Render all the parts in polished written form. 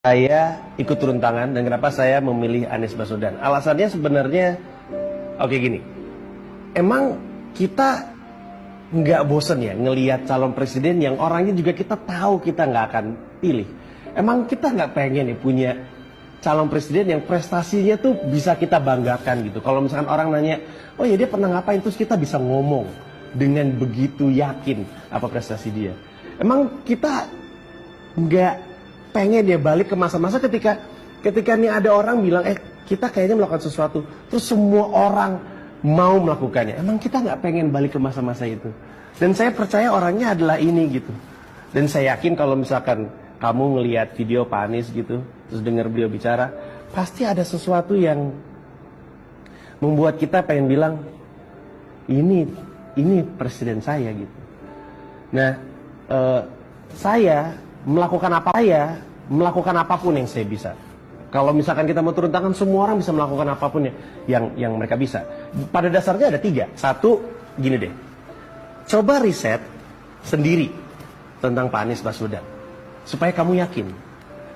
Saya ikut turun tangan dan kenapa saya memilih Anies Baswedan. Alasannya sebenarnya oke gini. Emang kita nggak bosen ya ngelihat calon presiden yang orangnya juga kita tahu kita nggak akan pilih. Emang kita nggak pengen ya punya calon presiden yang prestasinya tuh bisa kita banggakan gitu. Kalau misalkan orang nanya, oh ya dia pernah ngapain, terus kita bisa ngomong dengan begitu yakin apa prestasi dia. Emang kita nggak pengen dia balik ke masa-masa ketika nih ada orang bilang kita kayaknya melakukan sesuatu terus semua orang mau melakukannya. Emang kita nggak pengen balik ke masa-masa itu? Dan saya percaya orangnya adalah ini gitu. Dan saya yakin kalau misalkan kamu ngelihat video Pak Anies gitu terus dengar beliau bicara, pasti ada sesuatu yang membuat kita pengen bilang ini presiden saya gitu. Nah, saya melakukan apapun yang saya bisa. Kalau misalkan kita mau turun tangan, semua orang bisa melakukan apapun yang mereka bisa. Pada dasarnya ada 3. Satu, gini deh. Coba riset sendiri tentang Pak Anies Baswedan. Supaya kamu yakin.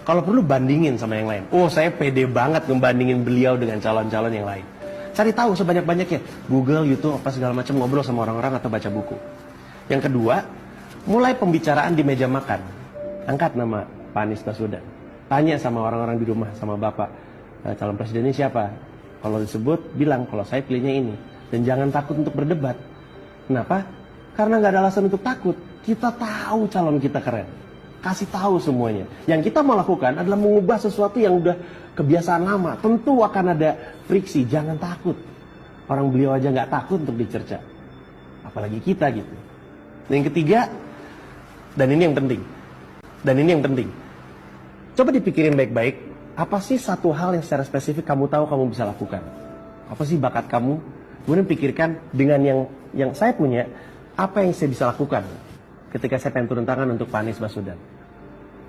Kalau perlu bandingin sama yang lain. Oh, saya pede banget ngebandingin beliau dengan calon-calon yang lain. Cari tahu sebanyak-banyaknya. Google, YouTube, apa segala macam, ngobrol sama orang-orang atau baca buku. Yang kedua, mulai pembicaraan di meja makan. Angkat nama Pak Anies Baswedan. Tanya sama orang-orang di rumah, sama bapak, calon presidennya siapa? Kalau disebut, bilang kalau saya pilihnya ini. Dan jangan takut untuk berdebat. Kenapa? Karena nggak ada alasan untuk takut. Kita tahu calon kita keren. Kasih tahu semuanya. Yang kita mau lakukan adalah mengubah sesuatu yang udah kebiasaan lama. Tentu akan ada friksi. Jangan takut. Orang beliau aja nggak takut untuk dicerca. Apalagi kita gitu. Dan yang ketiga, dan ini yang penting. Coba dipikirin baik-baik, apa sih satu hal yang secara spesifik kamu tahu kamu bisa lakukan? Apa sih bakat kamu? Kemudian pikirkan dengan yang saya punya, apa yang saya bisa lakukan ketika saya pengen turun tangan untuk Pak Anies Baswedan.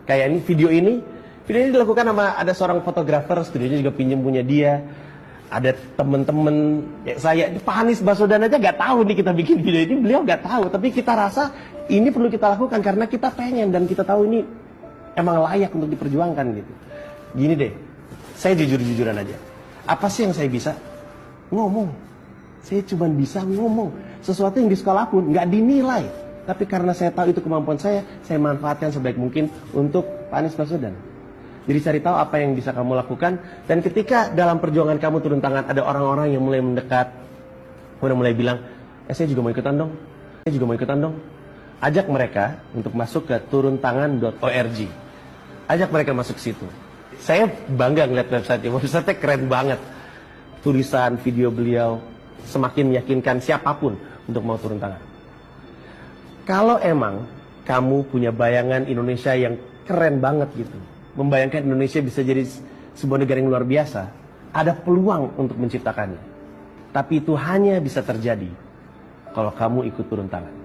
Kayak ini video ini dilakukan sama ada seorang fotografer, studionya juga pinjam punya dia. Ada temen-temen saya, Pak Anies Baswedan aja nggak tahu nih kita bikin video ini, beliau nggak tahu. Tapi kita rasa ini perlu kita lakukan karena kita pengen dan kita tahu ini emang layak untuk diperjuangkan gitu. Gini deh, saya jujur-jujuran aja. Apa sih yang saya bisa? Ngomong. Saya cuma bisa ngomong. Sesuatu yang di sekolah pun nggak dinilai. Tapi karena saya tahu itu kemampuan saya manfaatkan sebaik mungkin untuk Pak Anies Baswedan. Jadi cari tahu apa yang bisa kamu lakukan. Dan ketika dalam perjuangan kamu turun tangan, ada orang-orang yang mulai mendekat, kemudian mulai bilang, saya juga mau ikutan dong. Ajak mereka untuk masuk ke turuntangan.org. Ajak mereka masuk ke situ. Saya bangga ngeliat website-nya. Website-nya keren banget. Tulisan, video beliau semakin meyakinkan siapapun untuk mau turun tangan. Kalau emang kamu punya bayangan Indonesia yang keren banget gitu, membayangkan Indonesia bisa jadi sebuah negara yang luar biasa, ada peluang untuk menciptakannya. Tapi itu hanya bisa terjadi kalau kamu ikut turun tangan.